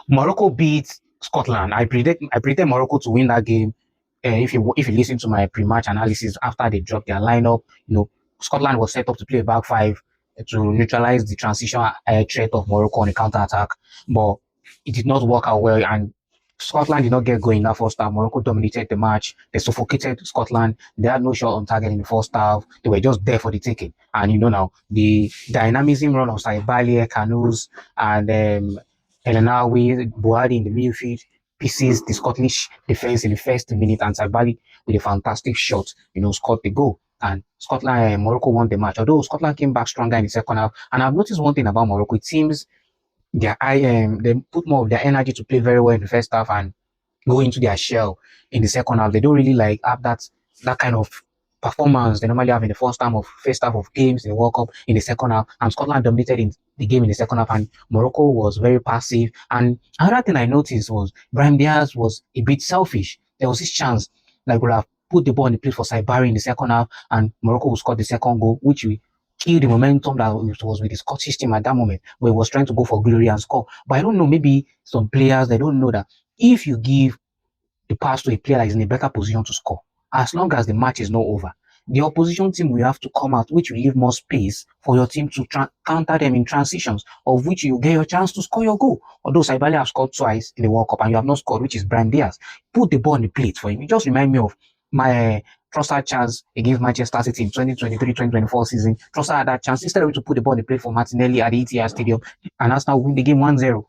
Morocco beat Scotland. I predicted Morocco to win that game. If you listen to my pre-match analysis after they dropped their lineup, Scotland was set up to play a back five to neutralize the transition threat of Morocco on the counter attack, but it did not work out well, and Scotland did not get going in that first half. Morocco dominated the match. They suffocated Scotland. They had no shot on target in the first half. They were just there for the taking. And now the dynamism run of Saibali, Canoes, and Elenawi, Buhari in the midfield pieces the Scottish defense in the first minute, and Saibali with a fantastic shot, scored the goal. And Scotland, Morocco won the match. Although Scotland came back stronger in the second half. And I've noticed one thing about Morocco. It seems they put more of their energy to play very well in the first half and go into their shell in the second half. They don't really like have that kind of performance they normally have in the first half of games in the World Cup in the second half. And Scotland dominated in the game in the second half, and Morocco was very passive. And another thing I noticed was Brahim Diaz was a bit selfish. There was this chance like would have put the ball in the plate for Saibari in the second half, and Morocco would score the second goal, which we kill the momentum that was with the Scottish team at that moment, where he was trying to go for glory and score. But I don't know, maybe some players they don't know that if you give the pass to a player that is in a better position to score, as long as the match is not over, the opposition team will have to come out, which will leave more space for your team to counter them in transitions, of which you get your chance to score your goal. Although Saibali have scored twice in the World Cup and you have not scored, which is Brahim Diaz. Put the ball on the plate for him. It just remind me of my Trossard chance against Manchester City in 2023-2024 season. Trossard had that chance. Instead of to put the ball on the plate for Martinelli at the ETR Stadium, and Arsenal win the game 1-0.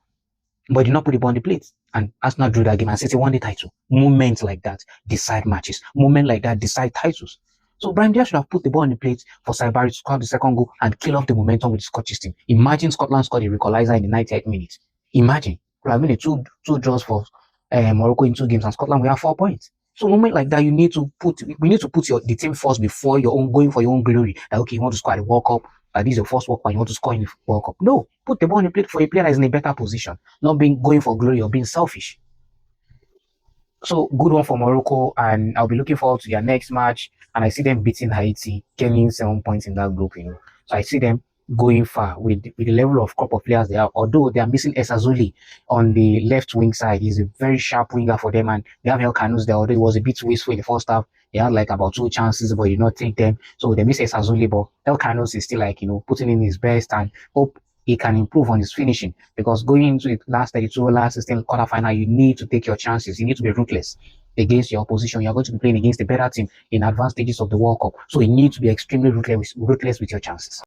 But did not put the ball on the plate. And Arsenal drew that game and City won the title. Moments like that decide matches. Moments like that decide titles. So Brian Diaz should have put the ball on the plate for Saibari to score the second goal and kill off the momentum with the Scottish team. Imagine Scotland scored a equalizer in the 98th minute. Imagine. Could have been a two draws for Morocco in two games, and Scotland will have 4 points. So moment like that, we need to put the team first before your own going for your own glory. Like, okay, you want to score at the World Cup, this is your first World Cup, you want to score in the World Cup. No, put the ball on the plate for a player that is in a better position, not being going for glory or being selfish. So good one for Morocco, and I'll be looking forward to their next match. And I see them beating Haiti, gaining 7 points in that group. So I see them going far with the level of crop of players they have. Although they are missing Esazuli on the left wing side, he's a very sharp winger for them, and they have El Canus there. Although he was a bit wasteful in the first half, he had like about 2 chances, but he did not take them. So they miss Esazuli, but El Canus is still like putting in his best, and hope he can improve on his finishing, because going into the last 32, last 16 quarterfinal, you need to take your chances. You need to be ruthless against your opposition. You're going to be playing against a better team in advanced stages of the World Cup. So you need to be extremely ruthless with your chances.